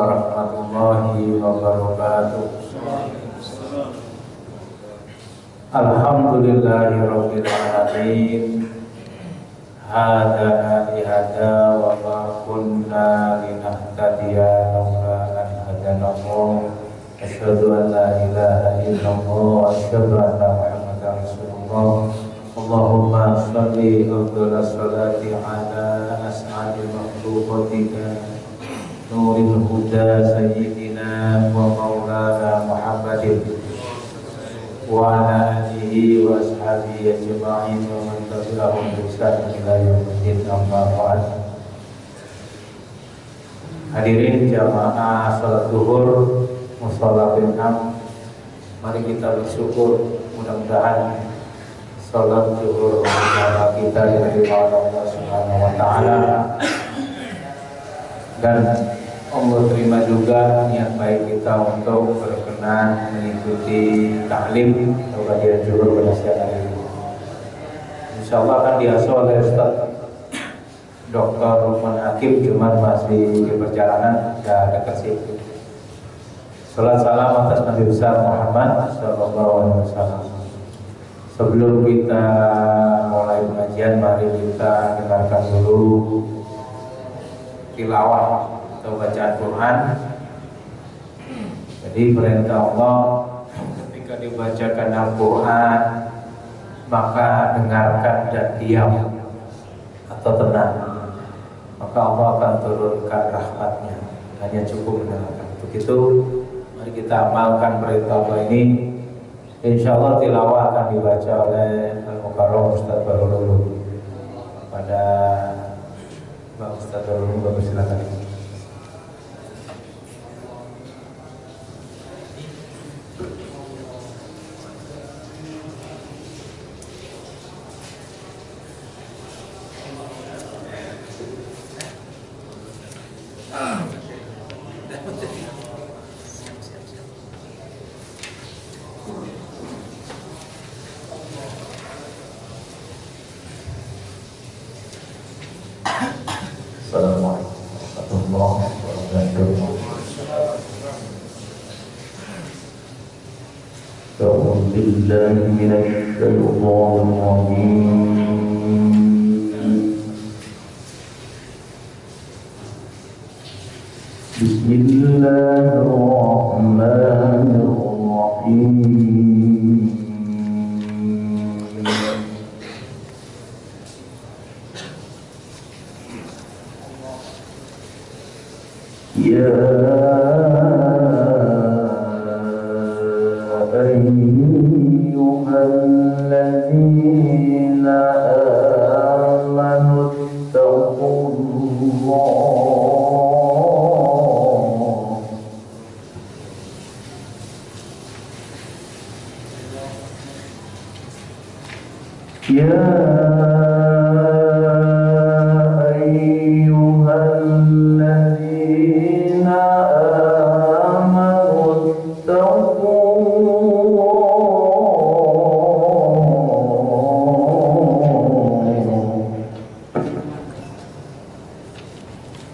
warahmatullahi wabarakatuh. Alhamdulillahi rabbil alamin. Hadana lihada wa ma kunna linahtadiya laula an hadanallah. Asyhadu an la ilaha illallah wa asyhadu anna Muhammadar Rasulullah. Allahumma shalli afdhalas salati ala as'adil makhluqatika nuril huda sayyidina wa maulana Muhammadin wa ala alihi wa ashabihi ajma'in wa man tabi'ahum bi ihsan ila yaumil amma ba'd. Hadirin jamaah salat zuhur musalla Binam, mari kita bersyukur, mudah-mudahan salat zuhur bersama kita diterima Allah Subhanahu wa taala, dan Allah terima juga niat baik kita untuk berkenan mengikuti taklim atau kajian zuhur pada siang hari ini. Insyaallah akan diasuh oleh Ustaz Dr. Lukman Hakim, cuman masih di perjalanan, sudah dekat situ. Salat salam atas Nabi besar Muhammad sallallahu alaihi wasallam. Sebelum kita mulai pengajian, mari kita dengarkan dulu tilawah atau bacaan Quran. Jadi perintah Allah ketika dibacakan Al-Quran, maka dengarkan dan diam atau tenang, maka Allah akan turunkan rahmatnya. Hanya cukup mendengarkan. Untuk itu mari kita amalkan perintah Allah ini. Insyaallah tilawah akan dibaca oleh Al-Mukarram Ustaz Barululu. Pada Pak Ustaz Barululu, Bapak silakan.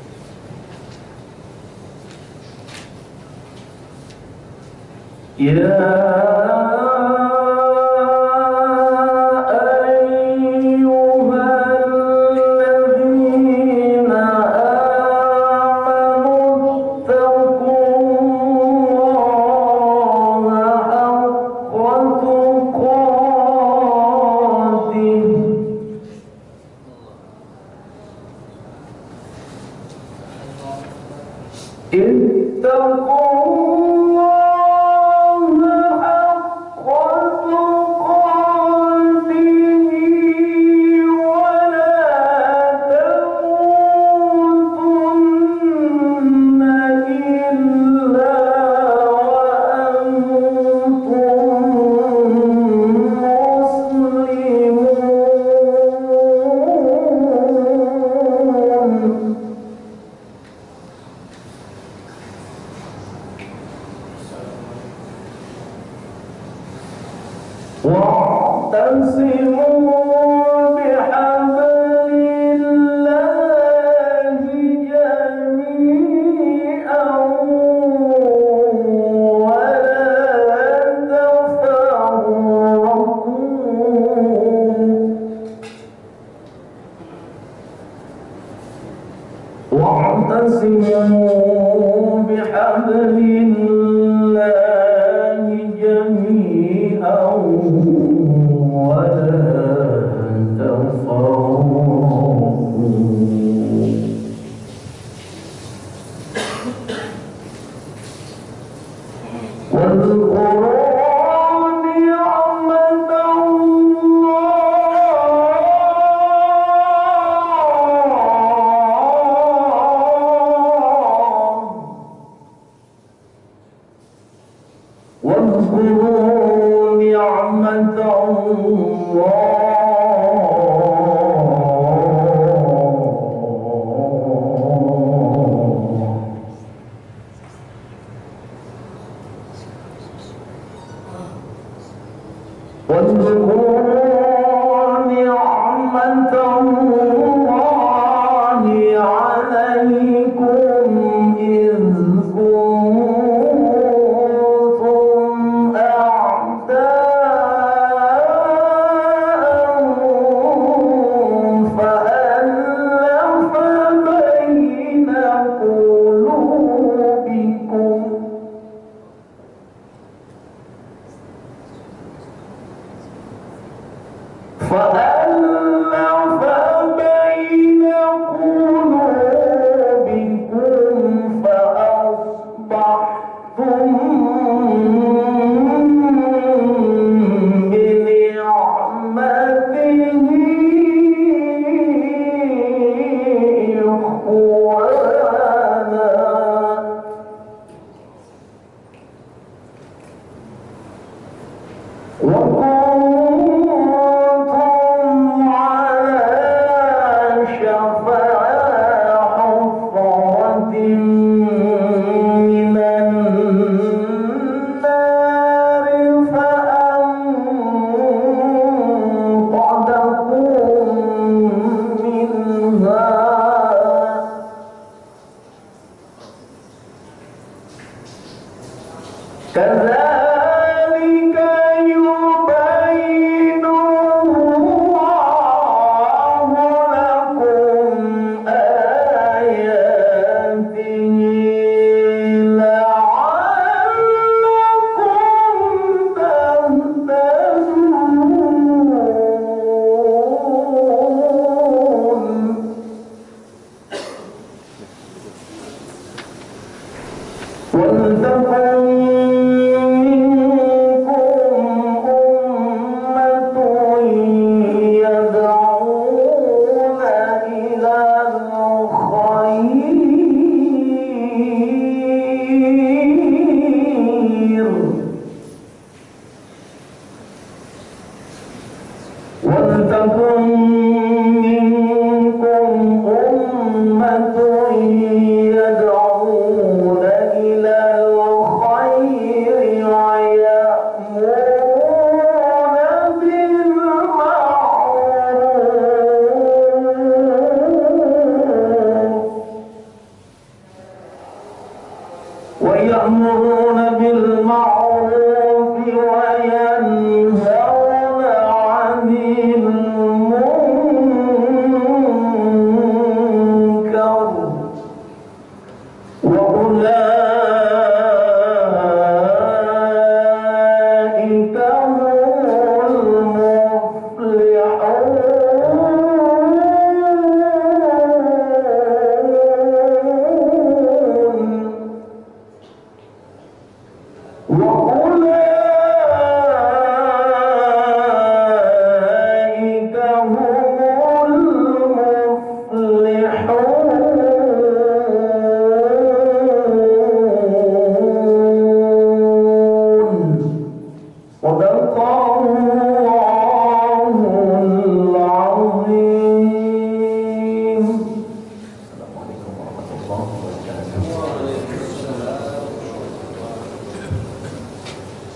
جميعا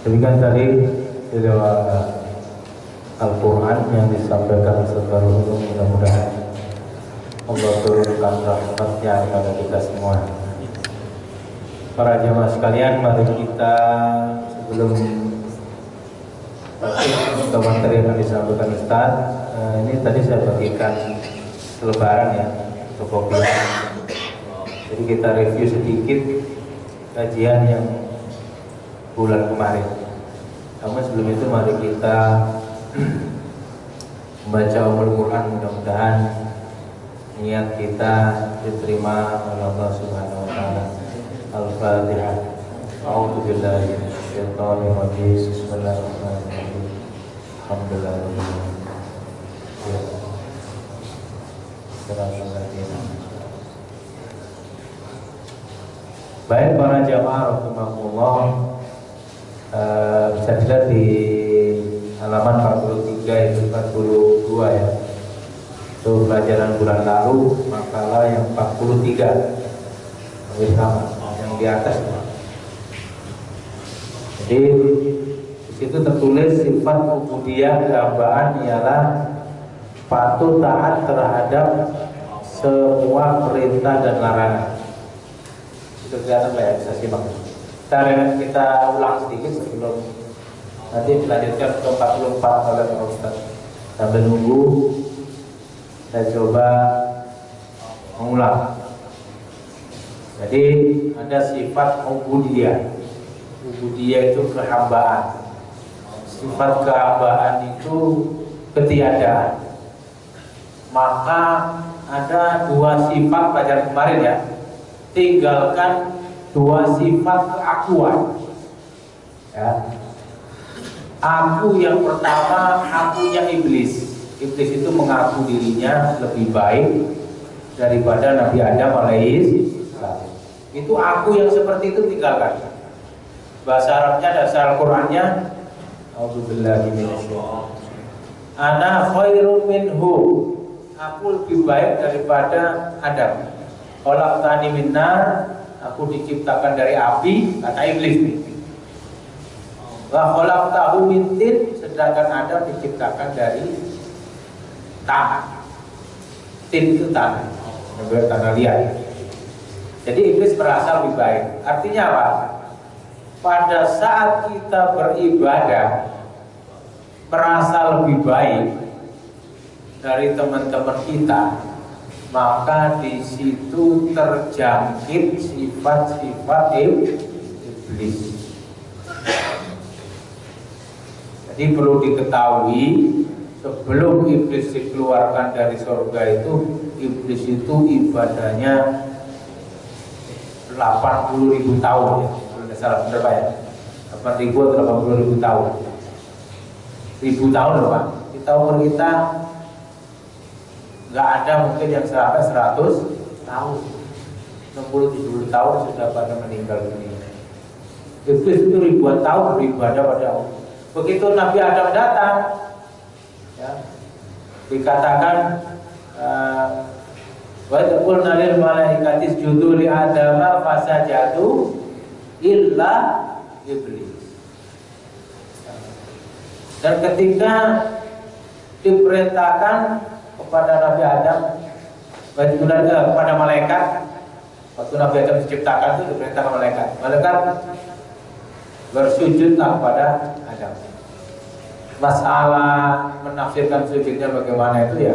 Demikian tadi tilawah Al-Quran yang disampaikan sebaru itu, mudah-mudahan Allah turunkan rahmatnya kepada kita semua. Para jamaah sekalian, mari kita sebelum materi yang disampaikan Ustaz, ini tadi saya bagikan selebaran ya, untuk kopian. Jadi kita review sedikit kajian yang bulan kemarin. Namun sebelum itu mari kita membaca Al-Quran, mudah-mudahan niat kita diterima oleh Allah Subhanahu wa taala. Al-Fatihah. A'udzu billahi minasyaitonir rajim. Bismillahirrahmanirrahim. Alhamdulillah. Baik para jamaah rahimakumullah, bisa dilihat di halaman 43 itu 42 ya. Itu pelajaran bulan lalu, makalah yang 43. Sama yang di atas. Jadi di situ tertulis sifat ubudiyah kehambaan ialah patuh taat terhadap semua perintah dan larangan. Itu kelihatan Pak ya, bisa simak. Kita ulang sedikit sebelum nanti dilanjutkan ke 44 oleh Pak Ustaz. Sambil nunggu saya coba mengulang. Jadi ada sifat ubudiyah. Ubudiyah itu kehambaan. Sifat kehambaan itu ketiadaan. Maka ada dua sifat pelajaran kemarin ya. Tinggalkan dua sifat keakuan. Ya. Aku yang pertama, akunya iblis. Iblis itu mengaku dirinya lebih baik daripada Nabi Adam alaihissalam. Itu aku yang seperti itu tinggalkan. Bahasa Arabnya, dasar Al-Qur'annya, A'udzubillahi minasyaitonir. Ana khairum minhu. Aku lebih baik daripada Adam. Khalaqtani min nar, aku diciptakan dari api, kata iblis nih. Wa khalaqtahu min tin, sedangkan Adam diciptakan dari tanah. Tin itu tanah, tanah liat. Jadi iblis merasa lebih baik. Artinya apa? Pada saat kita beribadah merasa lebih baik dari teman-teman kita, maka di situ terjangkit sifat-sifat iblis. Jadi perlu diketahui, sebelum iblis dikeluarkan dari surga itu, iblis itu ibadahnya 80.000 tahun ya. Kalau salah benar Pak ya. 8.000 atau 80.000 tahun. 1.000 tahun loh Pak. Kita umur kita nggak ada mungkin yang sampai 100 tahun. 60-70 tahun sudah pada meninggal dunia. Iblis itu ribuan tahun beribadah pada Allah. Begitu Nabi Adam datang, ya, dikatakan wa qulna lil malaikati isjudu li adama fasajadu illa iblis. Dan ketika diperintahkan kepada Nabi Adam, kepada malaikat, waktu Nabi Adam diciptakan itu diperintahkan malaikat. Malaikat bersujudlah kepada Adam. Masalah menafsirkan sujudnya bagaimana itu ya,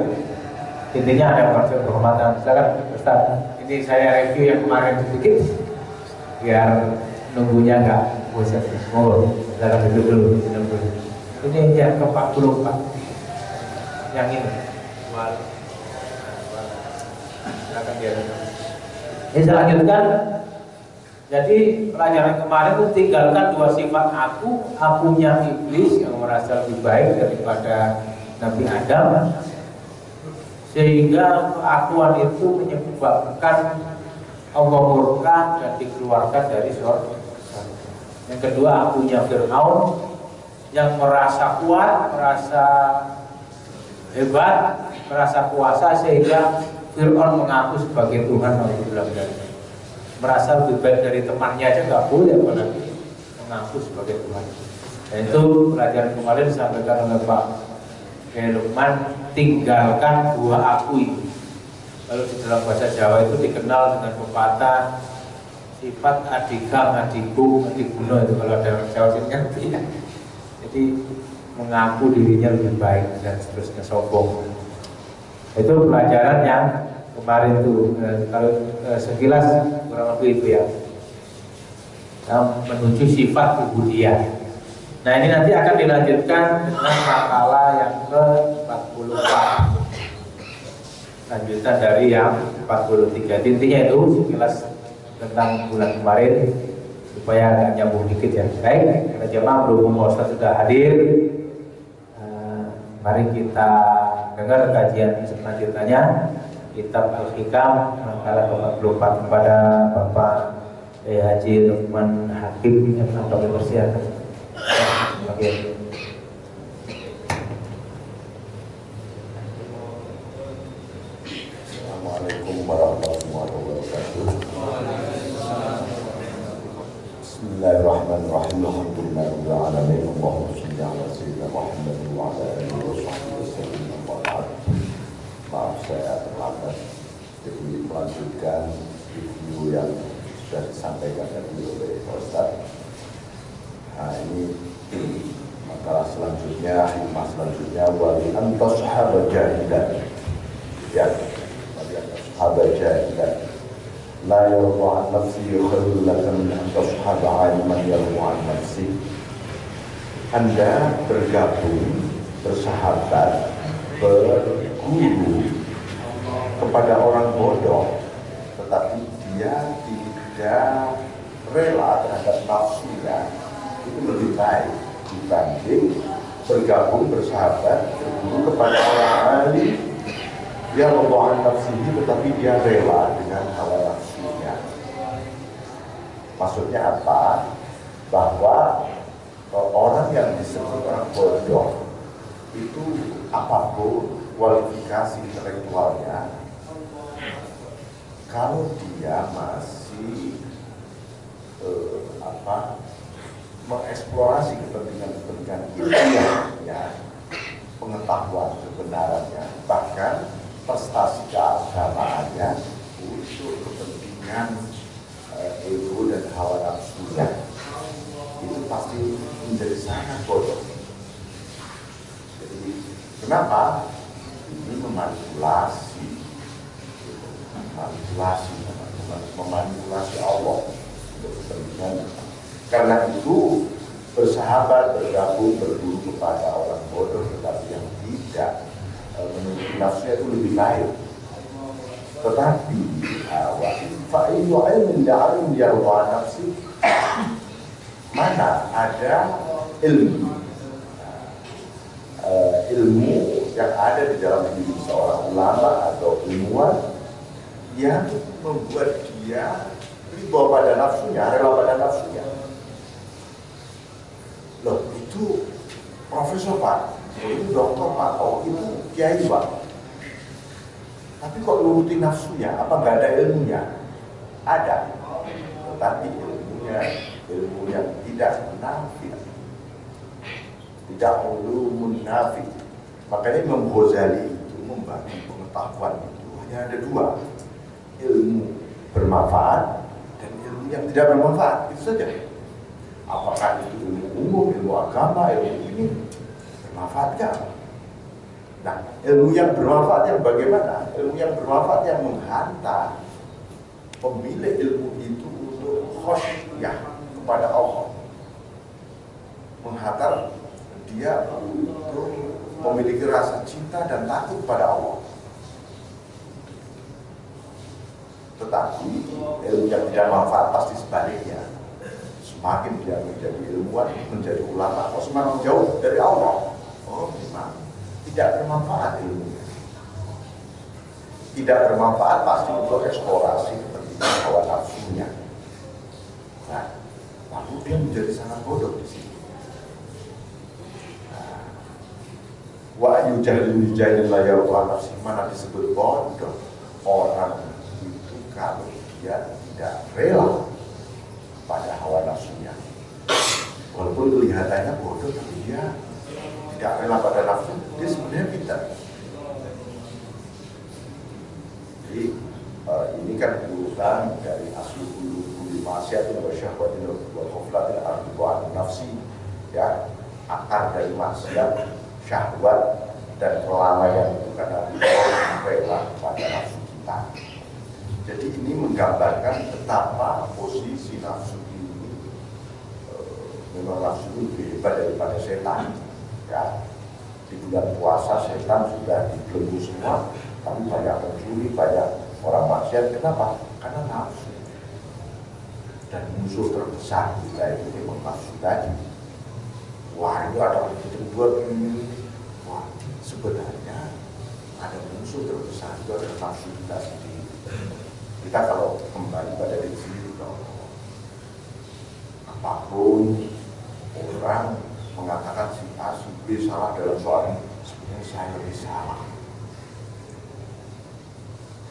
intinya ada konsep penghormatan. Misalkan Ustaz, ini saya review yang kemarin sedikit biar nunggunya nggak bosan. Mohon silakan duduk dulu. Ini yang ke-44 yang ini. Silakan dia. Ini saya lanjutkan. Jadi pelajaran kemarin itu tinggalkan dua sifat akunya iblis yang merasa lebih baik daripada Nabi Adam, sehingga keakuan itu menyebabkan Allah murka dan dikeluarkan dari surga. Yang kedua, akunya Fir'aun yang merasa kuat, merasa hebat, merasa kuasa, sehingga Fir'aun mengaku sebagai Tuhan. Merasa lebih baik dari temannya aja nggak boleh, apalagi mengaku sebagai Tuhan. Dan itu pelajaran kemarin disampaikan oleh Pak Lukman, tinggalkan dua aku itu. Kalau di dalam bahasa Jawa itu dikenal dengan pepatah sifat adikang, adikku, adikuno, itu kalau ada orang Jawa sini ngerti ya. Jadi mengaku dirinya lebih baik dan seterusnya, sombong. Itu pelajaran yang kemarin itu, kalau sekilas kurang lebih itu ya. menuju sifat ubudiyah. Nah ini nanti akan dilanjutkan dengan makalah yang ke-44, lanjutan dari yang 43. Intinya itu sekilas tentang bulan kemarin supaya agak nyambung dikit ya. Baik, karena jemaah berhubung Ustaz sudah hadir, mari kita dengar kajian selanjutnya kitab Al-Hikam makalah ke-44 kepada Bapak Haji Lukman Hakim yang kami persilakan. Assalamualaikum warahmatullahi wabarakatuh. Bismillahirrahmanirrahim. Alhamdulillahirabbil alamin. Allahumma shalli ala sayyidina Muhammad wa ala alihi washabbihi wasallam. Maaf saya terlambat. Jadi melanjutkan review yang sudah disampaikan tadi oleh Pak Ustaz. Nah ini makalah selanjutnya, hikmah selanjutnya wali antas sahabat jahilan. Ya, wali antas sahabat jahilan. La yarda an nafsi khairul laka min antas sahabat aliman yarda an nafsi. Anda bergabung, bersahabat, berguru kepada orang bodoh, tetapi dia tidak rela terhadap nafsunya, itu lebih baik dibanding bergabung bersahabat berguru kepada orang alim yang membawa nafsihi tetapi dia rela dengan hawa nafsunya. Maksudnya apa? Bahwa orang yang disebut orang bodoh itu apapun kualifikasi intelektualnya, kalau dia masih mengeksplorasi kepentingan ilmiahnya, pengetahuan kebenarannya, bahkan prestasi keagamaannya untuk kepentingan ego dan hawa nafsunya, itu pasti menjadi sangat bodoh. Jadi kenapa? Ini memanipulasi Allah untuk kepentingan. Karena itu bersahabat, bergabung, berguru kepada orang bodoh tetapi yang tidak menuruti nafsunya itu lebih baik. Tetapi fa'ilmu ilmin da'alim yarwa nafsi, mana ada ilmu yang ada di dalam diri seorang ulama atau ilmuwan yang membuat dia ridho pada nafsunya, rela pada nafsunya. Loh, itu profesor Pak, itu dokter Pak, oh itu kiai Pak. Tapi kok nuruti nafsunya, apa nggak ada ilmunya? Ada, tetapi ilmu yang tidak munafik, tidak ulumun nafi. Makanya Imam Ghazali itu membagi pengetahuan itu hanya ada dua, ilmu bermanfaat dan ilmu yang tidak bermanfaat, itu saja. Apakah itu ilmu umum, ilmu agama, ilmu ini bermanfaat gak? Nah, ilmu yang bermanfaat yang bagaimana? Ilmu yang bermanfaat yang menghantar pemilik ilmu itu untuk khosyah kepada Allah, menghantar dia untuk memiliki rasa cinta dan takut pada Allah. Tetapi ilmu yang tidak manfaat pasti sebaliknya. Semakin dia menjadi ilmuwan, menjadi ulama, kok semakin jauh dari Allah. Oh, memang tidak bermanfaat ilmunya. Tidak bermanfaat pasti untuk eksplorasi kepentingan hawa nafsunya. Nah, lalu dia menjadi sangat bodoh di sini. Wa yujahilul jahil la yarwa nafsi, mana disebut bodoh orang itu kalau dia tidak rela pada hawa nafsunya. Walaupun kelihatannya bodoh, tapi dia tidak rela pada nafsu, dia sebenarnya pintar. Jadi ini kan urutan dari asli bulu maksiatin wa syahwatin wa khuflatin ardu'an nafsi, ya, akar dari maksiat, syahwat dan kelalaian itu karena rela pada nafsu kita. Jadi ini menggambarkan betapa posisi nafsu ini memang nafsu itu lebih hebat daripada setan. Ya, di bulan puasa setan sudah dibelenggu semua, tapi banyak pencuri, banyak orang maksiat. Kenapa? Karena nafsu. Dan musuh terbesar kita itu memang nafsu tadi. Wah, ini ada buat ini. Wah, sebenarnya ada musuh terbesar itu adalah nafsu kita sendiri. Kita kalau kembali pada diri sendiri, apapun orang mengatakan si A, si B salah dalam soal ini, sebenarnya saya lebih salah.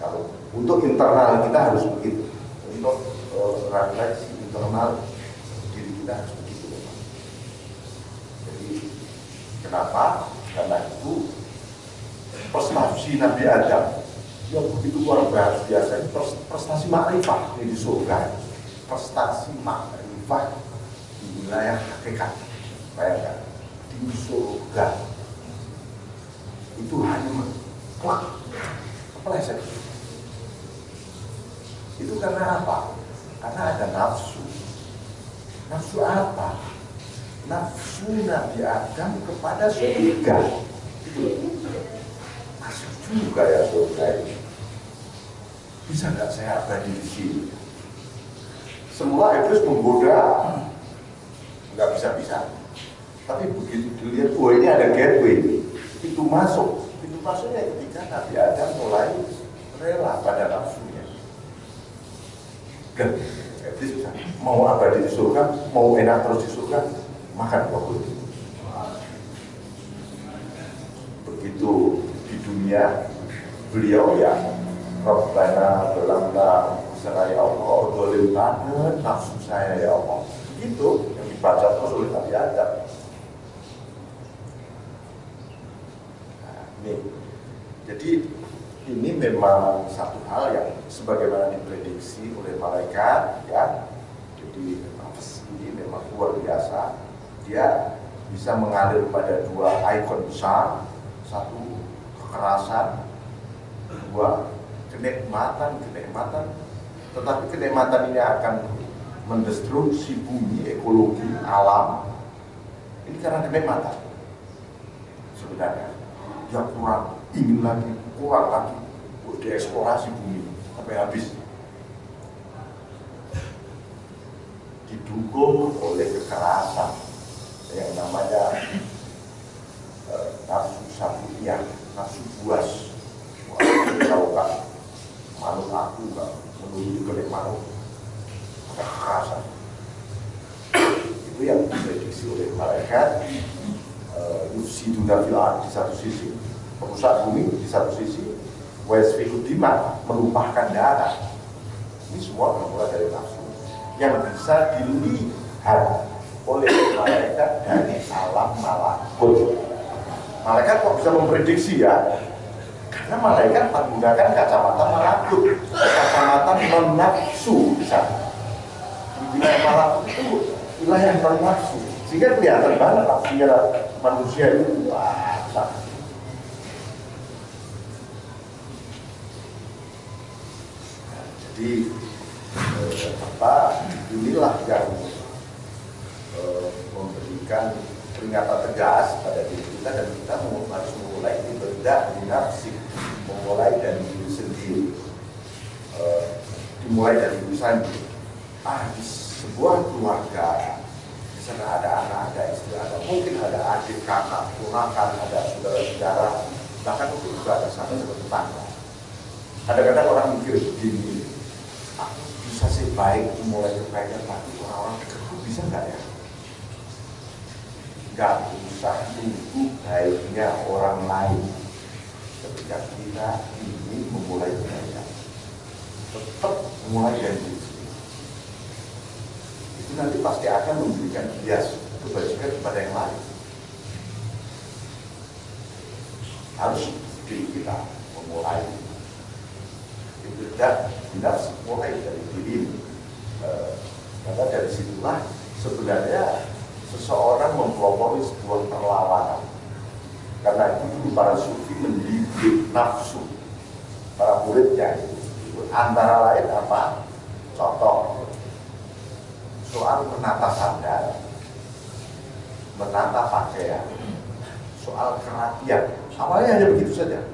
Kalau untuk internal kita harus begitu, untuk refleksi internal diri kita harus begitu. Jadi kenapa? Karena itu prestasi Nabi Adam yang begitu luar biasa, itu prestasi makrifah di surga, prestasi makrifah di wilayah hakikat. Bayangkan, di surga itu hanya kepleset. Itu karena apa? Karena ada nafsu. Nafsu apa? Nafsu Nabi Adam kepada surga. Masuk juga ya surga ini. Bisa nggak saya abadi di sini? Semula iblis menggoda, nggak bisa-bisa. Tapi begitu dilihat, oh ini ada gateway, pintu masuk. Pintu masuknya ketika Nabi Adam mulai rela pada nafsunya. Dan iblis bisa mau abadi di surga, mau enak terus di surga, makan waktu. Begitu di dunia, beliau ya Rabbana berlambang seraya Allah, dolim banget nafsu saya ya Allah. Begitu yang dibaca terus oleh Nabi Adam. Jadi ini memang satu hal yang sebagaimana diprediksi oleh malaikat, ya. Jadi nafas ini memang luar biasa. Dia bisa mengalir pada dua ikon besar, satu kekerasan, dua kenikmatan. Tetapi kenikmatan ini akan mendestruksi bumi, ekologi, alam. Ini karena kenikmatan. Sebenarnya dia kurang, ingin lagi, kurang lagi, dieksplorasi bumi sampai habis. Didukung oleh kekerasan yang namanya nafsu syahwiyah, nafsu buas. Tahu kan, manut aku nggak menuruti kenikmatan, ada kekerasan. Itu yang diprediksi oleh malaikat. Yufsiduna fil ardi di satu sisi, merusak bumi di satu sisi, wasfikud dima, menumpahkan darah. Ini semua bermula dari nafsu yang bisa dilihat oleh malaikat dari alam malakut. Malaikat kok bisa memprediksi ya? Karena malaikat menggunakan kacamata malakut, kacamata non-nafsu bisa. Wilayah malakut itu wilayah non-nafsu, sehingga kelihatan banget nafsunya manusia itu banyak. Jadi inilah yang memberikan peringatan tegas pada diri kita, dan kita harus memulai ibadah di nafsi, memulai dari diri sendiri, dimulai dari diri sendiri. Di sebuah keluarga, di sana ada anak, ada istri, ada mungkin ada adik, kakak, ponakan, ada saudara-saudara, bahkan mungkin juga ada sahabat tetangga. Kadang-kadang orang mikir begini, aku bisa sih baik mulai kebaikan, tapi orang-orang dekatku bisa nggak ya? Nggak usah tunggu baiknya orang lain ketika kita ingin memulai kebaikan. Tetap mulai dari diri. Itu nanti pasti akan memberikan bias kebajikan kepada yang lain. Harus diri kita memulai ibadah nafsi, mulai dari diri. Karena dari situlah sebenarnya seseorang mempelopori sebuah perlawanan. Karena itu dulu para sufi mendidik nafsu para muridnya. Antara lain apa? Contoh soal menata sandal. menata pakaian, soal kerapian. Awalnya hanya begitu saja.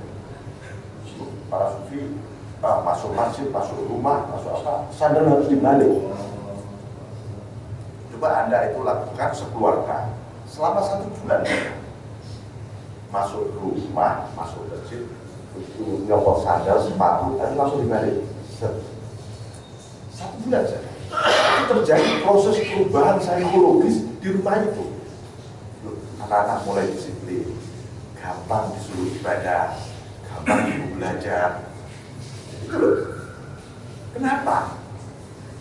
Para sufi masuk masjid, masuk rumah, masuk apa, sandal harus dibalik. Coba Anda itu lakukan sekeluarga selama 1 bulan. Masuk rumah, masuk masjid, itu nyopot sandal, sepatu, dan langsung dibalik. 1 bulan saja. Itu terjadi proses perubahan psikologis di rumah itu. Anak-anak mulai disiplin, gampang disuruh ibadah, gampang disuruh belajar. Itu loh. Kenapa?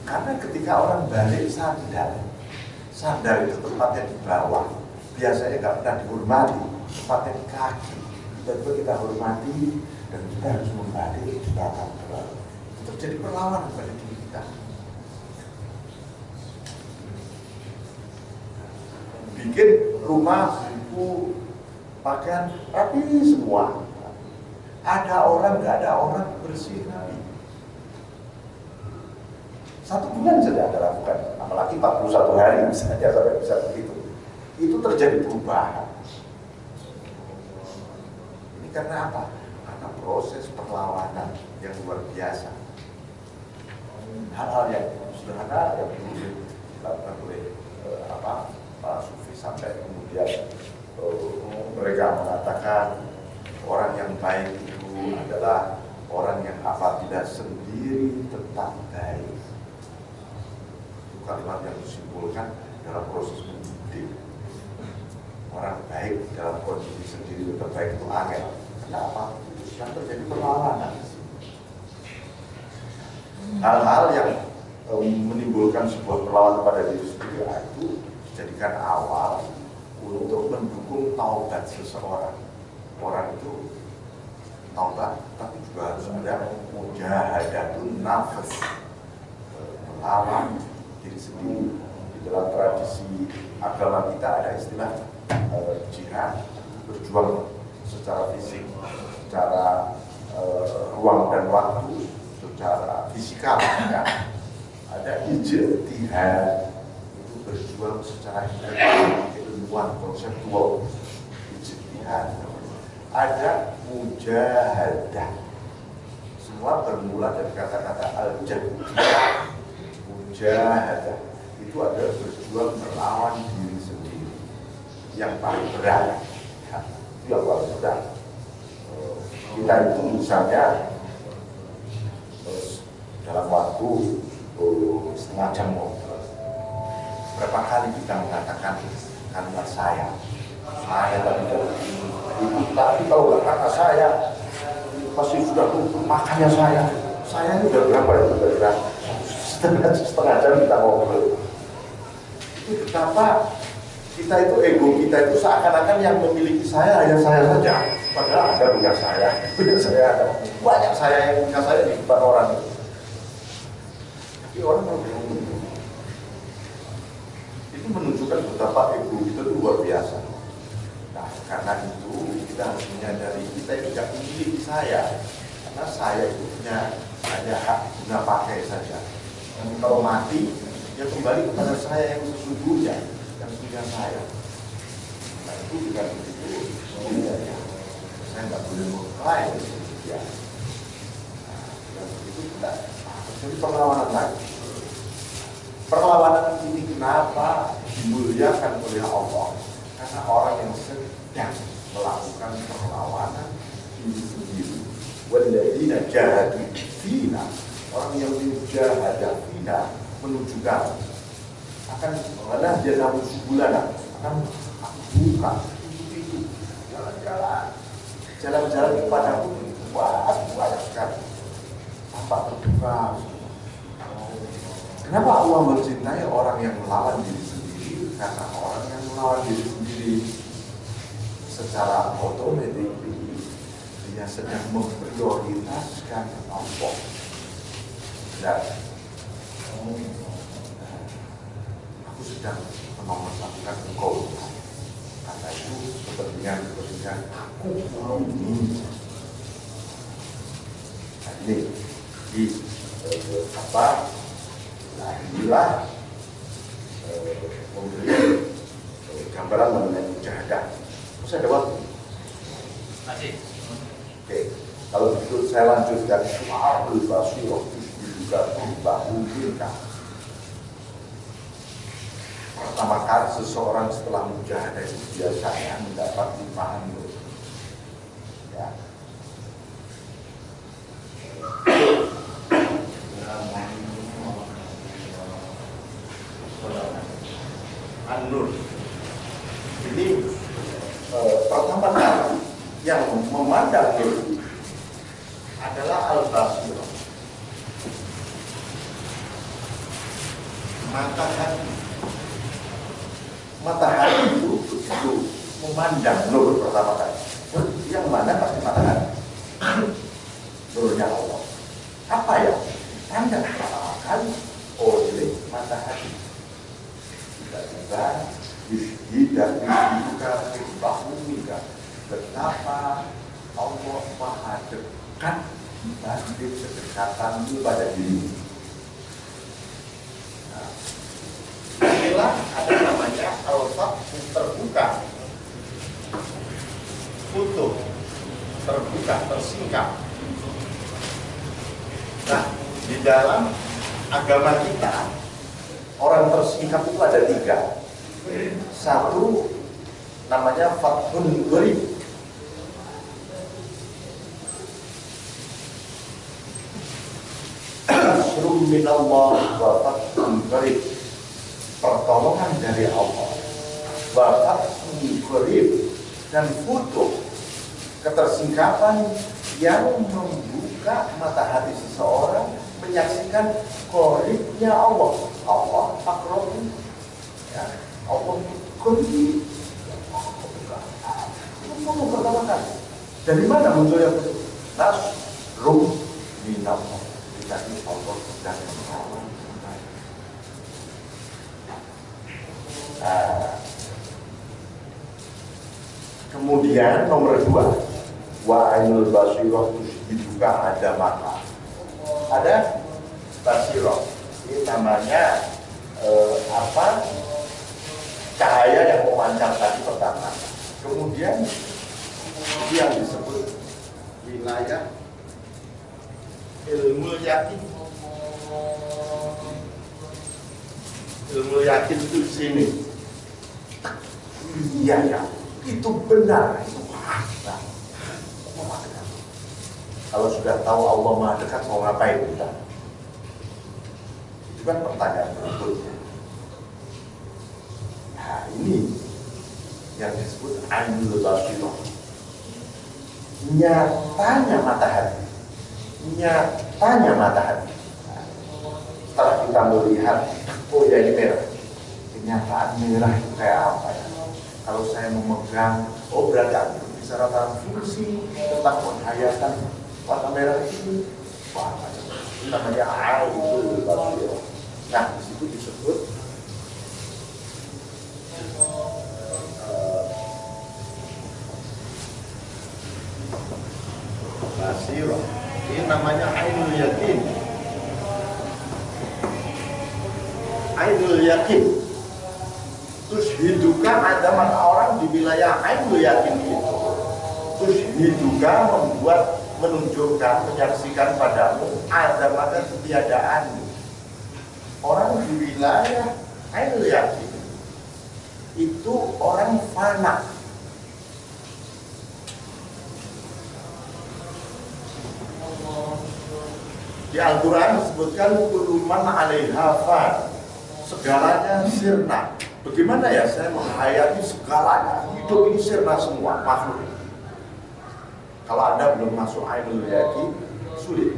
Karena ketika orang balik sandal itu tempatnya di bawah, biasanya nggak pernah dihormati, tempatnya di kaki. Tiba-tiba kita hormati dan kita harus membalik di belakang. Itu terjadi perlawanan pada diri kita. Bikin rumah buku pakaian rapi semua. Ada orang, nggak ada orang, bersih rapi. 1 bulan saja Anda lakukan, apalagi 41 hari saja sampai bisa begitu. Itu terjadi perubahan. Ini karena apa? Karena proses perlawanan yang luar biasa. Hal-hal yang sederhana yang dulu dilakukan oleh para sufi sampai kemudian mereka mengatakan orang yang baik itu adalah orang yang apabila sendiri tetap baik. Itu kalimat yang disimbolkan dalam proses mendidik. Orang baik dalam kondisi sendiri tetap baik itu angel. Kenapa? Yang terjadi perlawanan. Hal-hal yang menimbulkan sebuah perlawanan pada diri sendiri itu dijadikan awal untuk mendukung taubat seseorang. Orang itu taubat, tapi juga harus ada mujahadatun nafas, melawan diri sendiri. Di dalam tradisi agama kita ada istilah jihad, berjuang secara fisik, secara ruang dan waktu, secara fisikal. Ya. Ada ijtihad, itu berjuang secara intelektual, ilmuwan, konseptual, ijtihad. Ada mujahadah, semua bermula dari kata-kata al-jahdah. Mujahadah itu adalah berjuang melawan diri sendiri, yang paling berat. Ya, itu yang paling berat. Kita itu misalnya dalam waktu setengah jam ngobrol, berapa kali kita mengatakan kalimat saya tadi tapi kalau nggak kata saya pasti sudah makannya saya ini udah berapa ya, setengah jam kita ngobrol. Itu betapa kita itu, ego kita itu seakan-akan yang memiliki saya hanya saya saja, padahal ada punya saya ada banyak saya yang punya saya di depan orang. Tapi orang mau itu menunjukkan betapa ego kita itu luar biasa. Nah, karena itu kita harus menyadari kita tidak memiliki saya, karena saya itu punya hanya hak guna pakai saja. Dan kalau mati, ya kembali kepada saya yang sesungguhnya, yang punya saya. Nah, itu dengan begitu, ya, saya nggak boleh mengklaim ya. Nah, dengan begitu kita terjadi perlawanan lagi. Perlawanan ini kenapa dimuliakan oleh Allah? Karena orang yang sedang melakukan perlawanan ini sendiri. Walladzina jahadu fina, orang yang menjahadah fina, menunjukkan akan mana dia namun sebulan akan buka itu jalan-jalan kepadaku banyak sekali tampak terbuka. Kenapa Allah mencintai orang yang melawan diri sendiri? Karena orang yang melawan diri sendiri secara otomatis dia sedang memprioritaskan Allah. Dan aku sedang menomorkan engkau. Karena itu kepentingan aku mau ini. Nah, ini di nah inilah memberi gambaran mengenai mujahadah. Terus ada waktu. Masih. Oke, kalau begitu saya lanjutkan Syu'abul Basirah juga bahu kita. Pertama kali seseorang setelah mujahadah itu biasanya mendapat limpahan nur. Ya. An-Nur. Ini pertama kali yang memandang nur adalah Al-Basirah. Matahari itu begitu memandang nur pertama kali. Yang mana pasti matahari? Nurnya Allah. Apa ya? Tanda pertama kali oleh matahari. Tiba-tiba dan juga bahumika betapa Allah maha dekat dibanding kedekatanmu pada dirimu. Nah, inilah ada namanya al-fat terbuka, utuh, terbuka, tersingkap. Nah, di dalam agama kita orang tersingkap itu ada 3. Satu namanya fathun gharib. Nasrun minallah wa fathun gharib. Pertolongan dari Allah. Wa fathun gharib, dan futuh, ketersingkapan yang membuka mata hati seseorang menyaksikan qoribnya Allah. Allah akram, ya, Allah qarib. Itu pertama kali. Dari mana munculnya itu? Nasrun minallah. Jadi Allah sedang menolong. Kemudian nomor 2, wa ainul basirah juga ada mata. Ada basirah. Ini namanya cahaya yang memancar tadi pertama. Kemudian ini yang disebut wilayah ilmu yakin. Ilmu yakin itu di sini. Iya ya, itu benar, itu fakta. Kalau sudah tahu Allah Maha Dekat, mau ngapain kita? Itu kan pertanyaan berikutnya. Nah, ini yang disebut ainul basirah. Nyatanya matahari. Nyatanya matahari. Setelah kita melihat, oh ya ini merah. Kenyataan merah itu kayak apa ya? Kalau saya memegang, oh berarti aku bisa rata fungsi tentang penghayatan warna merah ini. Wah, ini namanya ainul basirah. Nah, di situ disebut basirah. Ini namanya ainul yakin. Ainul yakin. Terus hidukan ada mana orang di wilayah ainul yakin itu. Terus hidukan membuat, menunjukkan, menyaksikan padamu ada mana ketiadaan. Orang di wilayah ainul yakin itu orang fana. Di Al-Quran disebutkan kuluman 'alaiha fan, segalanya sirna. Bagaimana ya saya menghayati segalanya? Hidup ini sirna semua, makhluk. Kalau Anda belum masuk ainul yakin, sulit.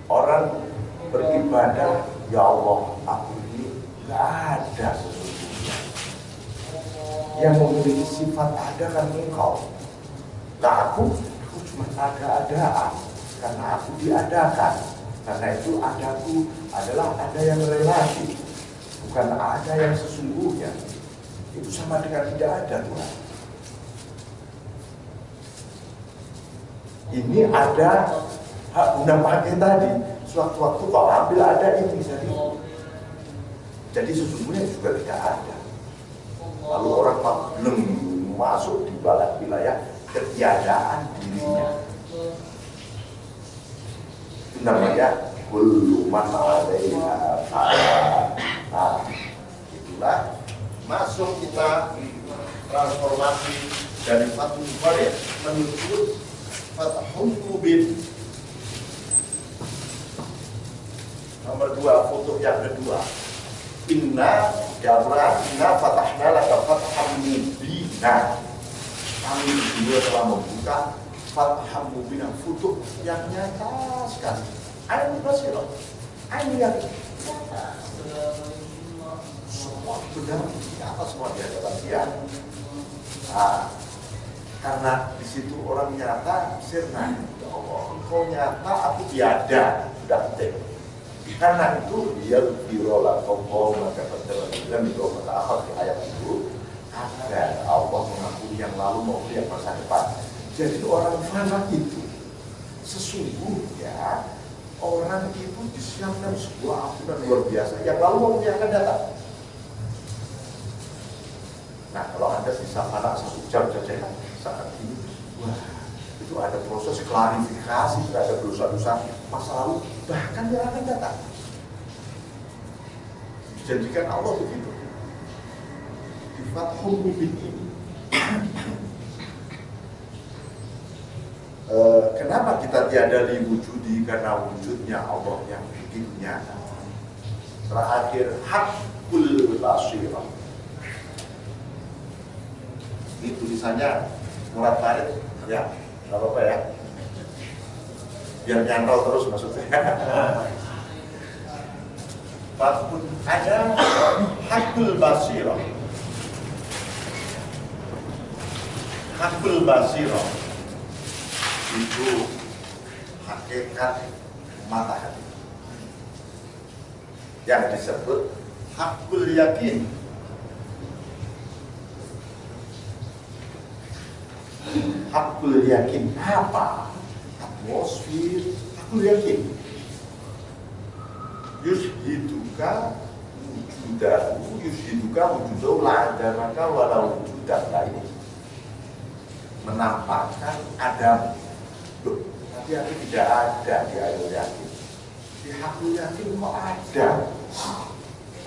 Orang beribadah, ya Allah, aku ini gak ada sesungguhnya. Yang memiliki sifat ada kan Engkau. Nah aku cuma ada-adaan, karena aku diadakan. Karena itu adaku adalah ada yang relasi, bukan ada yang sesungguhnya. Itu sama dengan tidak ada, Tuhan. Ini ada hak guna pakai tadi. Suatu waktu kau ambil ada ini jadi. Jadi sesungguhnya juga tidak ada. Lalu orang belum masuk di wilayah ketiadaan dirinya. Itu namanya kullu man 'alaiha fan. Nah, itulah masuk kita transformasi dari Fathul Qorib menuju Fathul Mubin. Nomor 2, foto yang kedua. Inna fatahna laka fatham mubina. Kami berdua telah membuka fatham mubina, futuh yang nyata sekali. Ain basirah, ain yang nyata. Semua benar, nyata semua di hadapan dia. Nah, karena di situ orang nyata, sirna. Ya Allah, engkau nyata, aku tiada. Sudah penting. Karena itu dia birola kongkong maka perjalanan itu akhir di ayat itu agar Allah mengakui yang lalu maupun yang masa depan. Jadi orang fana itu sesungguhnya orang itu disiapkan sebuah ampunan luar biasa yang lalu maupun yang akan datang. Nah, kalau Anda bisa fana 1 jam saja saat ini, wah, itu ada proses klarifikasi terhadap dosa-dosa masa lalu bahkan yang akan datang. Dijanjikan Allah begitu di Fathul Mubin ini. Kenapa kita tiada diwujudi? Karena wujudnya Allah yang begitu nyata. Terakhir, hakul basirah. Ini tulisannya Murad Farid, ya, nggak apa-apa ya, biar nyantol terus maksudnya. Ada hakul basirah. Hakul basirah itu hakikat mata hati yang disebut hakul yakin. Hakul yakin apa? Atmosfer hakul yakin. Yushiduka wujudahu la'adamaka walau wujudan lain. Menampakkan Adam. Loh, tapi aku tidak ada di ayat yakin. Di hakul yakin kok ada.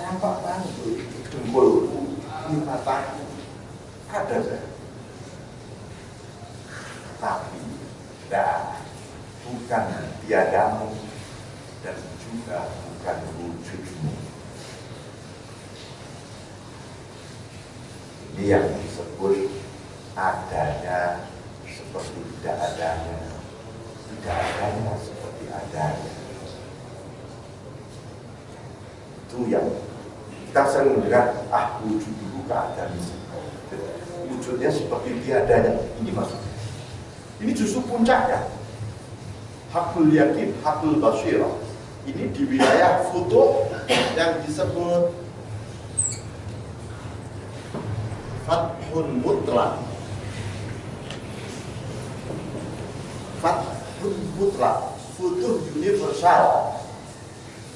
Tampak banget dengkulku, ini mataku. Ada saya. Tapi bukan tiadamu dan juga bukan wujudmu. Ini yang disebut adanya seperti tidak adanya, tidak adanya seperti adanya. Itu yang kita sering mendengar, wujud dulu keadaan ini. Wujudnya seperti tiadanya. Ini maksudnya. Ini justru puncaknya. Hakul yakin, hakul basirah. Ini di wilayah futuh yang disebut fathun mutlak. Fathun mutlak, futuh universal,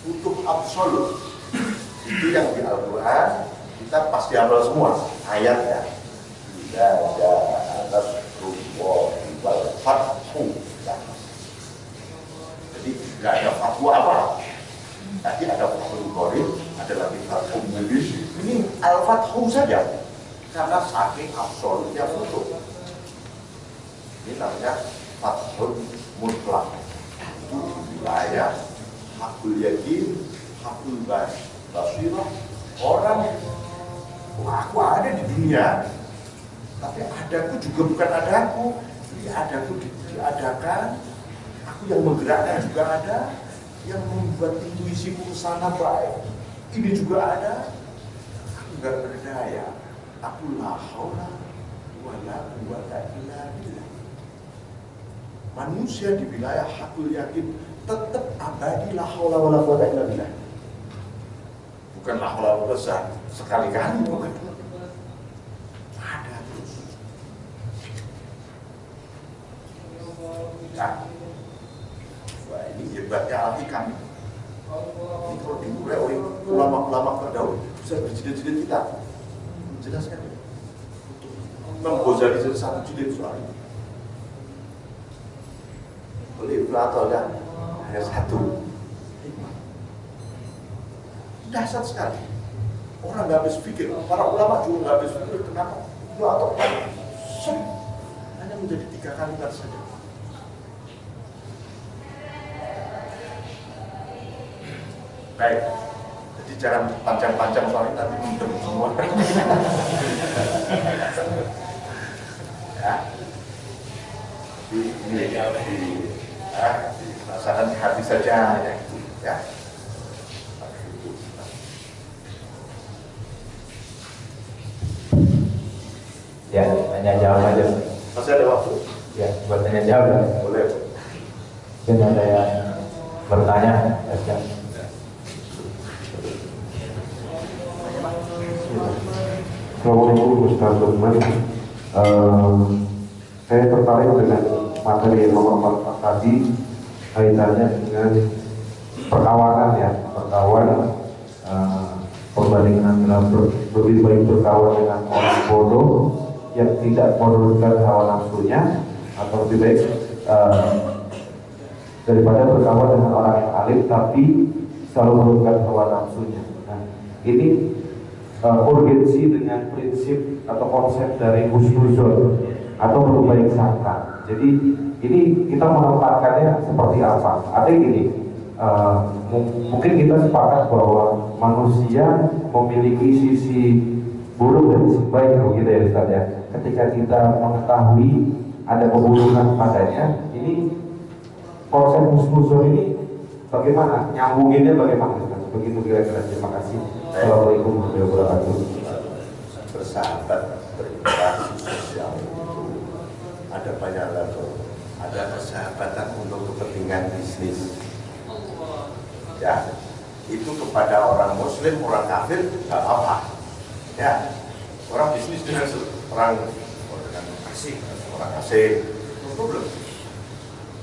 futuh absolut. Itu yang di Al-Quran kita pasti hafal semua ayatnya. Tidak ada atas ruwah wal fathu. Jadi tidak ada fatwa apa. Tadi ada Fathul Qorib, ada lagi Fathul Mubin. Ini al-fathu saja. Karena saking absolutnya futuh. Ini namanya fathul mutlak. Itu wilayah hakul yakin, hakul basirah. Orang, aku ada di dunia, tapi adaku juga bukan adaku. Jadi adaku diadakan, aku yang menggerakkan juga ada, yang membuat intuisiku ke sana baik. Ini juga ada. Aku nggak berdaya. Aku la haula wala quwwata illa billah. Manusia di wilayah hakul yakin tetap abadi la haula wala quwwata illa billah. Bukan la haula wala quwwata sekali-kali, bukan. Ada terus. Nah, wah, ini hebatnya Al-Hikam. Ini kalau dimulai oleh ulama-ulama Pak Daud bisa berjilid-jilid kita menjelaskan ya. Imam Ghazali satu jilid soal ini. Oleh Ibnu Athaillah hanya satu. Dahsyat sekali. Orang nggak habis pikir, para ulama juga nggak habis pikir kenapa Ibnu Athaillah hanya menjadi 3 kalimat saja. Baik, jadi jangan panjang-panjang soalnya nanti mendem semua. Ya, dirasakan di hati saja ya itu ya. Ya, tanya jawab aja. Masih ada waktu? Ya, buat tanya jawab ya. Boleh. Mungkin ada yang bertanya. Ya. Assalamualaikum Ustaz Lukman. Saya tertarik dengan materi yang nomor 4 tadi kaitannya dengan perkawanan ya, perbandingan antara lebih baik berkawan dengan orang bodoh yang tidak menurunkan hawa nafsunya atau lebih baik daripada berkawan dengan orang yang alim tapi selalu menurunkan hawa nafsunya. Nah, ini urgensi dengan prinsip atau konsep dari husnuzon atau berbaik sangka. Jadi ini kita menempatkannya seperti apa? Ada gini, mungkin kita sepakat bahwa manusia memiliki sisi buruk dan sisi baik begitu ya Ustaz ya. Ketika kita mengetahui ada keburukan padanya, ini konsep husnuzon ini bagaimana? Nyambunginnya bagaimana Ustaz? Begitu kira-kira. Terima kasih. Assalamualaikum warahmatullahi wabarakatuh. Bersahabat, berinteraksi sosial itu ada banyak level. Ada persahabatan untuk kepentingan bisnis. Ya, itu kepada orang Muslim, orang kafir, nggak apa-apa. Ya, orang bisnis dengan orang asing, no problem.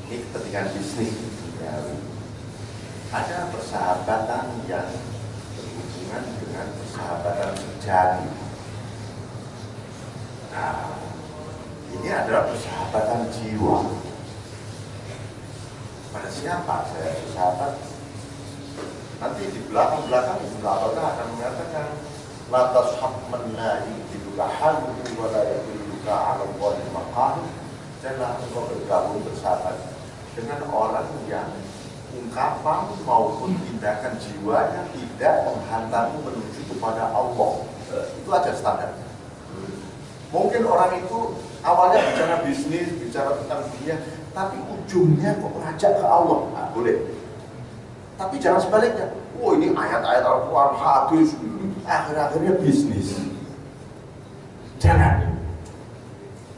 Ini kepentingan bisnis. Ya. Ada persahabatan yang berhubungan dengan persahabatan sejati. Nah, ini adalah persahabatan jiwa. Pada siapa saya bersahabat? Nanti di belakang-belakang akan mengatakan la tashab man la yujiduka haluhu wa la yadulluka 'ala Allahi maqam. Janganlah engkau bergabung bersahabat dengan orang yang ungkapan maupun tindakan jiwanya tidak menghantarmu menuju kepada Allah. Itu aja standarnya. Mungkin orang itu awalnya bicara bisnis, bicara tentang dunia, tapi ujungnya kok mengajak ke Allah. Nah, boleh. Tapi jangan sebaliknya. Oh, ini ayat-ayat Al-Quran, hadis, akhir-akhirnya bisnis. Jangan.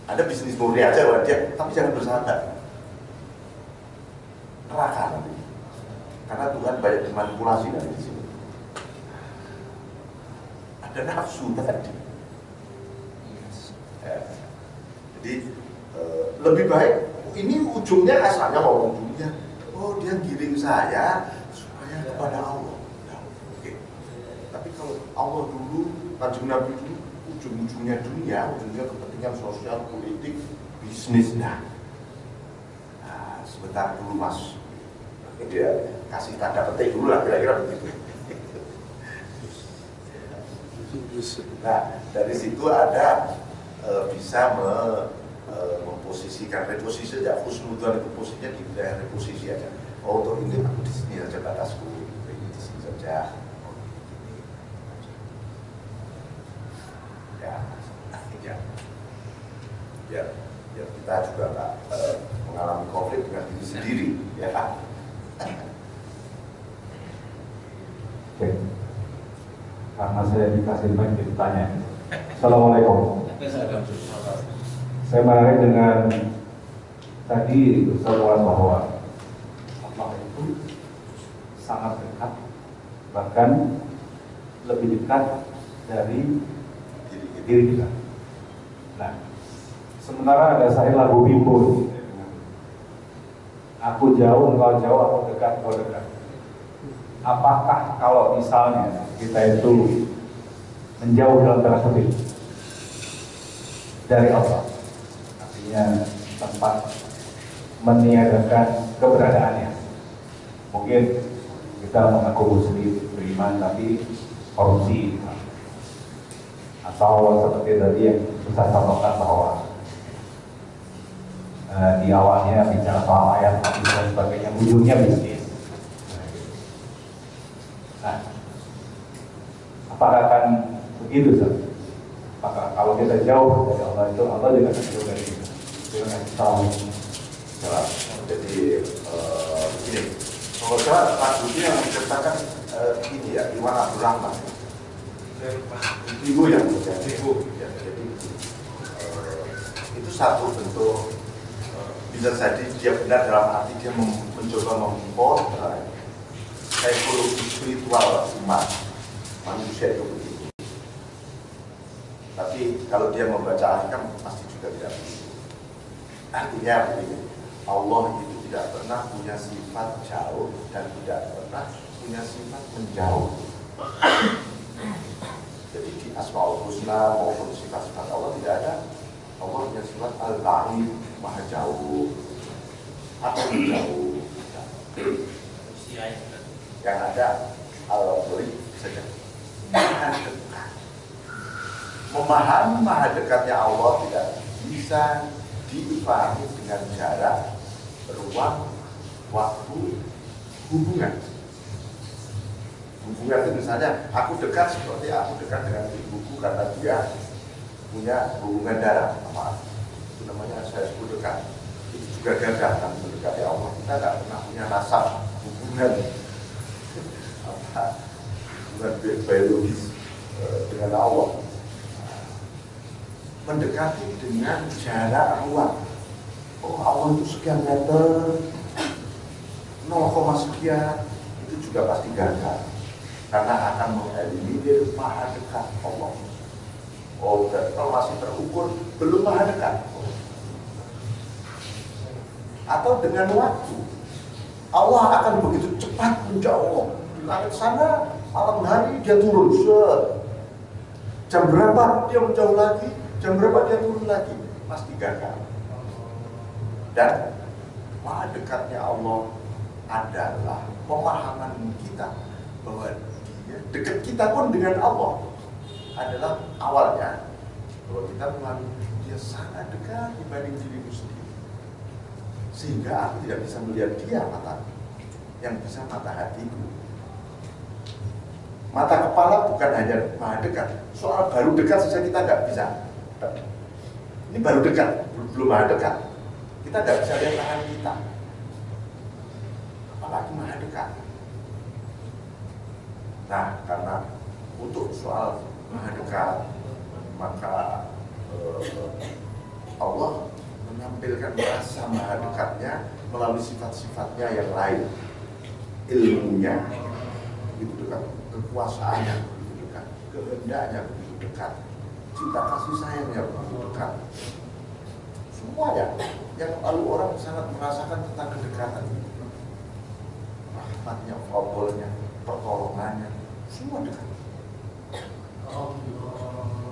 Ada bisnis murni aja wajar, tapi jangan bersahabat. Neraka nanti. Karena Tuhan banyak dimanipulasi dari sini. Ada nafsu tadi. Jadi lebih baik ini ujungnya asalnya ngomong dunia. Oh, dia giring saya supaya kepada Allah. Nah, oke. Tapi kalau Allah dulu, Kanjeng Nabi dulu, ujung-ujungnya dunia, ujungnya kepentingan sosial, politik, bisnis. Nah, sebentar dulu Mas. Dia kasih tanda petik dulu lah, kira-kira begitu. Nah, dari situ ada bisa memposisikan reposisi saja. Husnuzon itu posisinya di wilayah reposisi aja. Oh, untuk ini aku di sini saja batasku, ini di sini saja. Ya, biar kita juga nggak mengalami konflik dengan diri sendiri, ya kan? Oke. Karena saya dikasih mic jadi tanya. Assalamualaikum. Saya menarik dengan tadi ucapan bahwa Allah itu sangat dekat, bahkan lebih dekat dari diri kita. Nah, sementara ada saya lagu Bimbo, aku jauh, engkau jauh, aku dekat, engkau dekat. apakah kalau misalnya kita itu menjauh dalam tanda kutip dari Allah, artinya tempat meniadakan keberadaannya, mungkin kita mengaku muslim beriman tapi korupsi, atau seperti tadi yang Ustaz sampaikan bahwa di awalnya bicara soal ayat hadis dan sebagainya, ujungnya bisnis. Nah, apakah akan begitu, Ustaz? Maka kalau kita jauh dari Allah itu, Allah juga akan jauh dari kita. Dengan salam. Jadi begini, kalau saya lagunya yang menceritakan ini ya, Iwan Abdurrahman. Ibu yang ibu. Ya, jadi itu satu bentuk bisa jadi dia benar dalam arti dia mencoba mengimpor psikologi spiritual umat manusia itu begitu. Tapi kalau dia membaca Al-Quran pasti juga tidak begitu. Artinya begini, Allah itu tidak pernah punya sifat jauh dan tidak pernah punya sifat menjauh. Jadi di Asmaul Husna maupun sifat-sifat Allah tidak ada. Allah punya sifat Al-Ba'id, maha jauh atau menjauh. Yang ada Al-Qarib saja, maha dekat. Memahami maha dekatnya Allah tidak bisa dipahami dengan jarak, ruang, waktu, hubungan. Hubungan itu misalnya aku dekat seperti aku dekat dengan ibuku karena dia punya hubungan darah, maaf, itu namanya saya sebut dekat. Itu juga gagal kan mendekati Allah. Kita tidak pernah punya nasab hubungan biologis dengan Allah. Mendekati dengan jarak ruang. Oh, Allah itu sekian meter, 0, sekian, itu juga pasti gagal. Karena akan mengeliminir maha dekat Allah. Oh, dan kalau masih terukur, belum maha dekat. Atau dengan waktu, Allah akan begitu cepat menjauh. Di langit sana, malam hari dia turun. Jam berapa dia menjauh lagi, jam berapa dia turun lagi, pasti gagal. Dan maha dekatnya Allah adalah pemahaman kita bahwa dekat kita pun dengan Allah adalah awalnya bahwa kita memahami dia sangat dekat dibanding diriku sendiri, sehingga aku tidak bisa melihat dia mata yang bisa mata hatiku. Mata kepala bukan hanya maha dekat, soal baru dekat saja kita nggak bisa. Ini baru dekat, belum maha dekat, kita nggak bisa lihat tangan kita, apalagi maha dekat. Nah, karena untuk soal maha dekat, maka Allah menampilkan rasa maha dekatnya melalui sifat-sifatnya yang lain. Ilmunya begitu dekat, kekuasaannya begitu dekat, kehendaknya begitu dekat, cinta kasih sayangnya begitu dekat. Semuanya yang lalu orang sangat merasakan tentang kedekatan, rahmatnya, fadlnya, pertolongannya, semua dekat.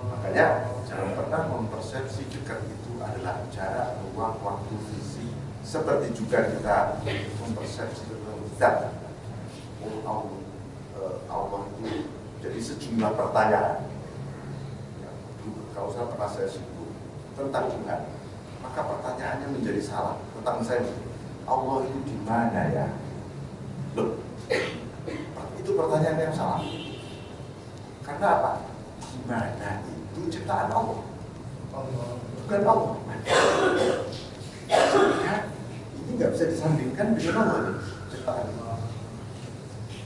Makanya jangan pernah mempersepsi dekat itu adalah jarak, ruang, waktu, visi. Seperti juga kita mempersepsi zat. Allah itu jadi sejumlah pertanyaan. Kalau saya sebut tentang Tuhan, maka pertanyaannya menjadi salah. Tentang saya, Allah itu di mana ya? Loh, itu pertanyaan yang salah. Karena apa? Gimana itu ciptaan Allah, bukan Allah. Ya, ini nggak bisa disandingkan dengan Allah ciptaan.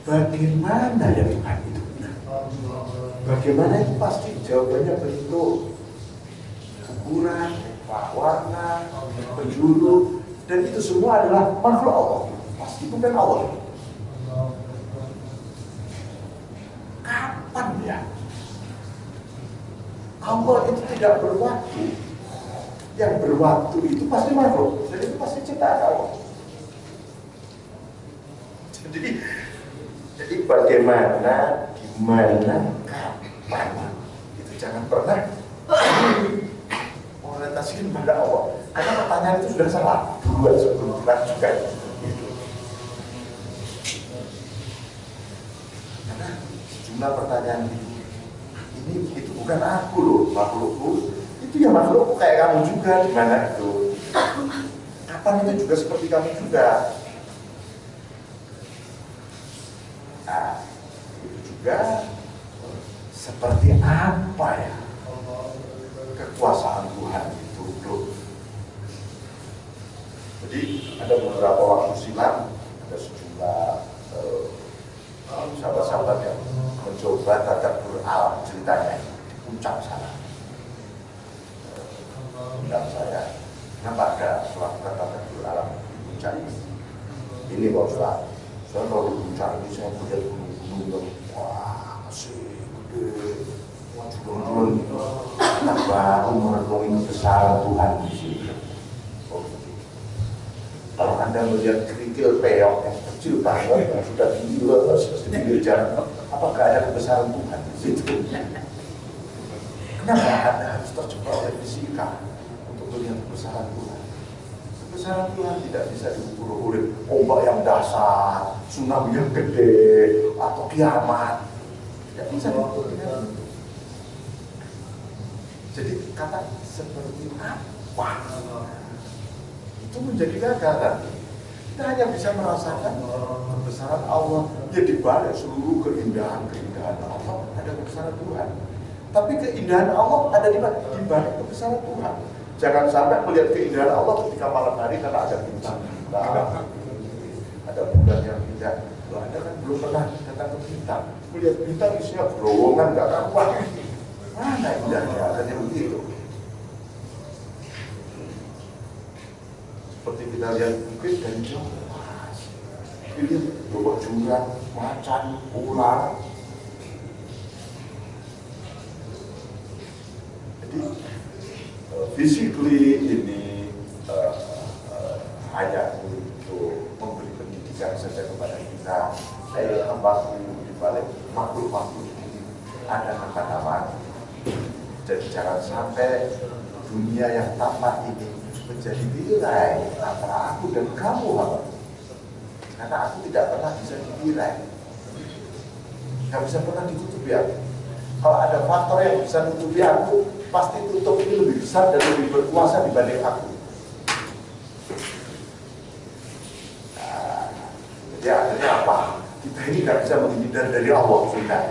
Bagaimana ya Tuhan itu? Bagaimana itu pasti jawabannya bentuk, ukuran, warna, penjuru, dan itu semua adalah makhluk Allah. Pasti bukan Allah. Kapan ya? Allah itu tidak berwaktu. Yang berwaktu itu pasti makhluk. Dan itu pasti ciptaan Allah. Jadi bagaimana, gimana, kapan. Itu jangan pernah orientasikan pada Allah. Karena pertanyaan itu sudah salah duluan sebelum dilanjutkan. Gitu. Karena sejumlah pertanyaan itu bukan aku loh, makhlukku. Itu ya makhlukku kayak kamu juga, gimana itu? Kapan itu juga seperti kamu juga. Nah, itu juga seperti apa ya kekuasaan Tuhan itu loh. Jadi ada beberapa waktu silam ada sejumlah sahabat-sahabat yang mencoba tadabbur alam ceritanya puncak sana. Undang saya, kenapa ada melakukan tadabbur alam di puncak ini? Ini Pak Ustaz, saya baru puncak ini saya melihat gunung-gunung, wah masih gede, wah turun-turun, kita baru merenungi kebesaran Tuhan di sini. Kalau Anda melihat kerikil peok yang kecil banget, yang sudah tinggi luas, sedikit jarak, apakah ada kebesaran Tuhan di situ? Kenapa Anda harus terjebak oleh fisika untuk melihat kebesaran Tuhan? Kebesaran Tuhan tidak bisa diukur oleh ombak yang dasar, tsunami yang gede, atau kiamat. Tidak bisa diukur dengan itu. Jadi kata seperti apa? Itu menjadi gagal kan? Kita hanya bisa merasakan kebesaran Allah. Ya di balik seluruh keindahan Allah ada kebesaran Tuhan. Tapi keindahan Allah ada di mana? Di balik kebesaran Tuhan. Jangan sampai melihat keindahan Allah ketika malam hari karena ada bintang, ada bulan yang indah. Loh, Anda kan belum pernah datang ke bintang. Melihat bintang isinya berowongan, nggak karuan. Mana indahnya? Adanya begitu. Seperti kita lihat bukit dari jauh, lihat lubang jurang, macan, ular. Jadi physically ini hanya untuk memberi pendidikan saja kepada kita. Saya hambaku di balik makhluk-makhluk ini ada nama-nama. Jadi jangan sampai dunia yang tampak ini menjadi nilai antara aku dan kamu, hamba. Karena aku tidak pernah bisa dinilai, nggak bisa pernah ditutupi aku. Kalau ada faktor yang bisa menutupi aku, pasti tutup ini lebih besar dan lebih berkuasa dibanding aku. Nah, jadi akhirnya apa? Kita ini nggak bisa menghindar dari Allah sudah.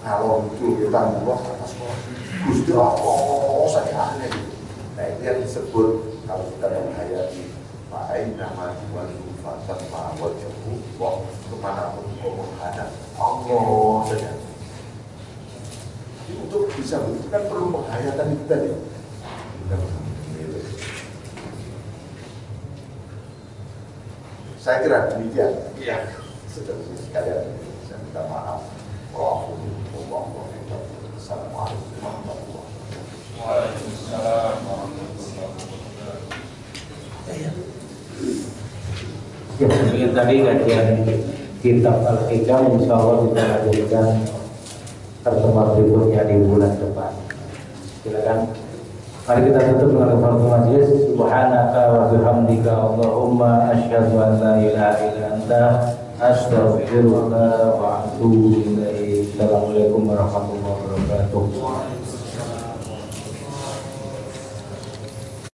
Kalau itu kita Allah atas Gusti Allah saja akhirnya itu. Nah itu yang disebut kalau kita menghayati ma'ain nama diwalu fatan ma'awal jahu wah kemanapun kau menghadap Allah saja. Jadi untuk bisa begitu kan perlu penghayatan itu tadi. Saya kira demikian. Iya. Saudara sekalian, saya minta maaf. Assalamualaikum warahmatullahi wabarakatuh. Waalaikumsalam warahmatullahi wabarakatuh. Ya, mungkin tadi kajian kitab Al-Hikam insya Allah bisa lanjutkan pertemuan berikutnya di bulan depan. Silakan. Mari kita tutup dengan kafaratul majlis. Subhanaka wa bihamdika Allahumma asyhadu an la ilaha illa anta astaghfiruka wa atubu ilaik. Assalamualaikum warahmatullahi wabarakatuh.